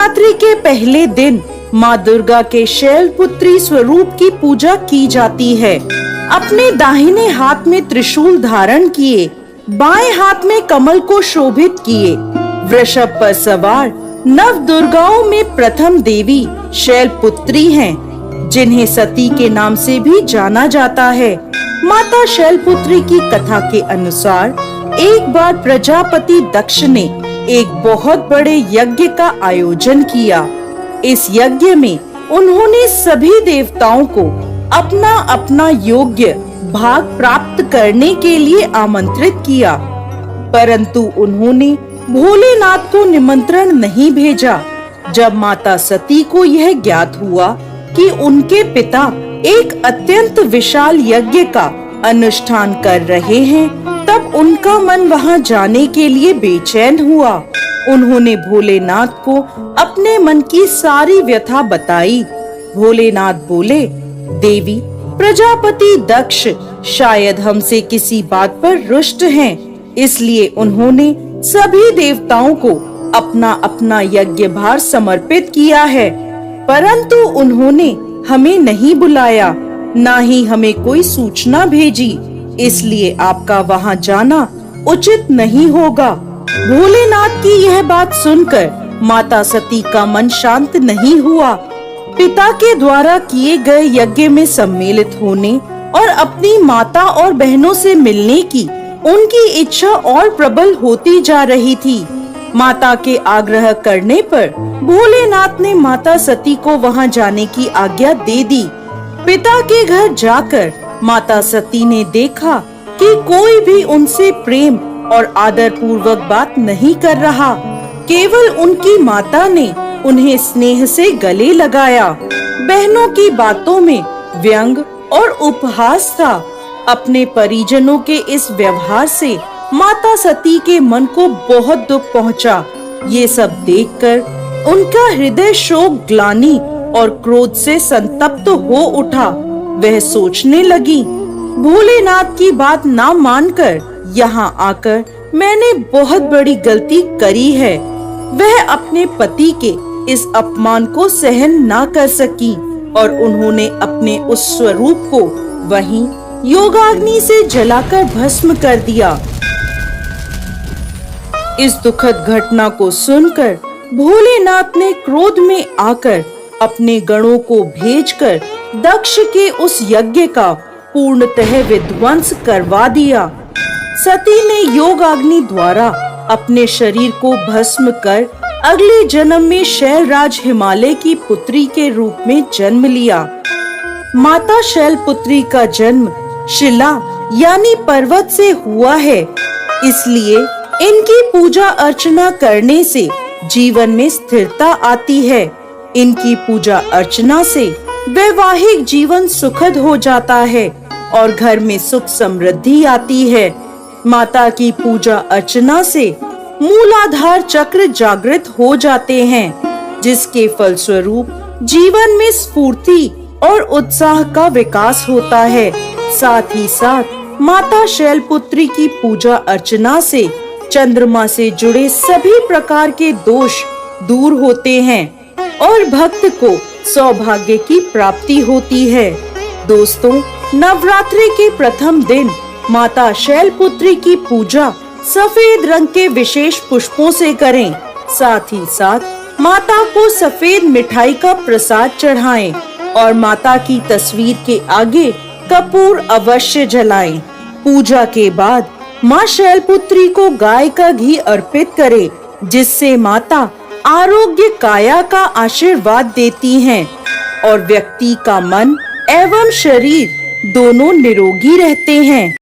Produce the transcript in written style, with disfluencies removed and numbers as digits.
नवरात्रि के पहले दिन माँ दुर्गा के शैलपुत्री स्वरूप की पूजा की जाती है। अपने दाहिने हाथ में त्रिशूल धारण किए, बाएं हाथ में कमल को शोभित किए, वृषभ पर सवार नव दुर्गाओं में प्रथम देवी शैलपुत्री हैं, जिन्हें सती के नाम से भी जाना जाता है। माता शैलपुत्री की कथा के अनुसार एक बार प्रजापति दक्ष ने एक बहुत बड़े यज्ञ का आयोजन किया। इस यज्ञ में उन्होंने सभी देवताओं को अपना अपना योग्य भाग प्राप्त करने के लिए आमंत्रित किया, परंतु उन्होंने भोलेनाथ को निमंत्रण नहीं भेजा। जब माता सती को यह ज्ञात हुआ कि उनके पिता एक अत्यंत विशाल यज्ञ का अनुष्ठान कर रहे हैं, तब उनका मन वहां जाने के लिए बेचैन हुआ। उन्होंने भोलेनाथ को अपने मन की सारी व्यथा बताई। भोलेनाथ बोले, देवी, प्रजापति दक्ष शायद हमसे किसी बात पर रुष्ट हैं, इसलिए उन्होंने सभी देवताओं को अपना अपना यज्ञ भार समर्पित किया है, परंतु उन्होंने हमें नहीं बुलाया, ना ही हमें कोई सूचना भेजी, इसलिए आपका वहां जाना उचित नहीं होगा। भोलेनाथ की यह बात सुनकर माता सती का मन शांत नहीं हुआ। पिता के द्वारा किए गए यज्ञ में सम्मिलित होने और अपनी माता और बहनों से मिलने की उनकी इच्छा और प्रबल होती जा रही थी। माता के आग्रह करने पर भोलेनाथ ने माता सती को वहां जाने की आज्ञा दे दी। पिता के घर जाकर माता सती ने देखा कि कोई भी उनसे प्रेम और आदर पूर्वक बात नहीं कर रहा। केवल उनकी माता ने उन्हें स्नेह से गले लगाया। बहनों की बातों में व्यंग और उपहास था। अपने परिजनों के इस व्यवहार से माता सती के मन को बहुत दुख पहुंचा। ये सब देखकर उनका हृदय शोक, ग्लानि और क्रोध से संतप्त हो उठा। वह सोचने लगी, भोलेनाथ की बात ना मानकर यहाँ आकर मैंने बहुत बड़ी गलती करी है। वह अपने पति के इस अपमान को सहन ना कर सकी और उन्होंने अपने उस स्वरूप को वहीं योगाग्नि से जलाकर भस्म कर दिया। इस दुखद घटना को सुनकर भोलेनाथ ने क्रोध में आकर अपने गणों को भेजकर दक्ष के उस यज्ञ का पूर्णतः विध्वंस करवा दिया। सती ने योगाग्नि द्वारा अपने शरीर को भस्म कर अगले जन्म में शैलराज हिमालय की पुत्री के रूप में जन्म लिया। माता शैलपुत्री का जन्म शिला यानी पर्वत से हुआ है, इसलिए इनकी पूजा अर्चना करने से जीवन में स्थिरता आती है। इनकी पूजा अर्चना से वैवाहिक जीवन सुखद हो जाता है और घर में सुख समृद्धि आती है। माता की पूजा अर्चना से मूलाधार चक्र जागृत हो जाते हैं, जिसके फलस्वरूप जीवन में स्फूर्ति और उत्साह का विकास होता है। साथ ही साथ माता शैलपुत्री की पूजा अर्चना से चंद्रमा से जुड़े सभी प्रकार के दोष दूर होते हैं और भक्त को सौभाग्य की प्राप्ति होती है। दोस्तों, नवरात्रि के प्रथम दिन माता शैलपुत्री की पूजा सफेद रंग के विशेष पुष्पों से करें। साथ ही साथ माता को सफेद मिठाई का प्रसाद चढ़ाएं और माता की तस्वीर के आगे कपूर अवश्य जलाएं। पूजा के बाद माँ शैलपुत्री को गाय का घी अर्पित करें, जिससे माता आरोग्य काया का आशीर्वाद देती हैं और व्यक्ति का मन एवं शरीर दोनों निरोगी रहते हैं।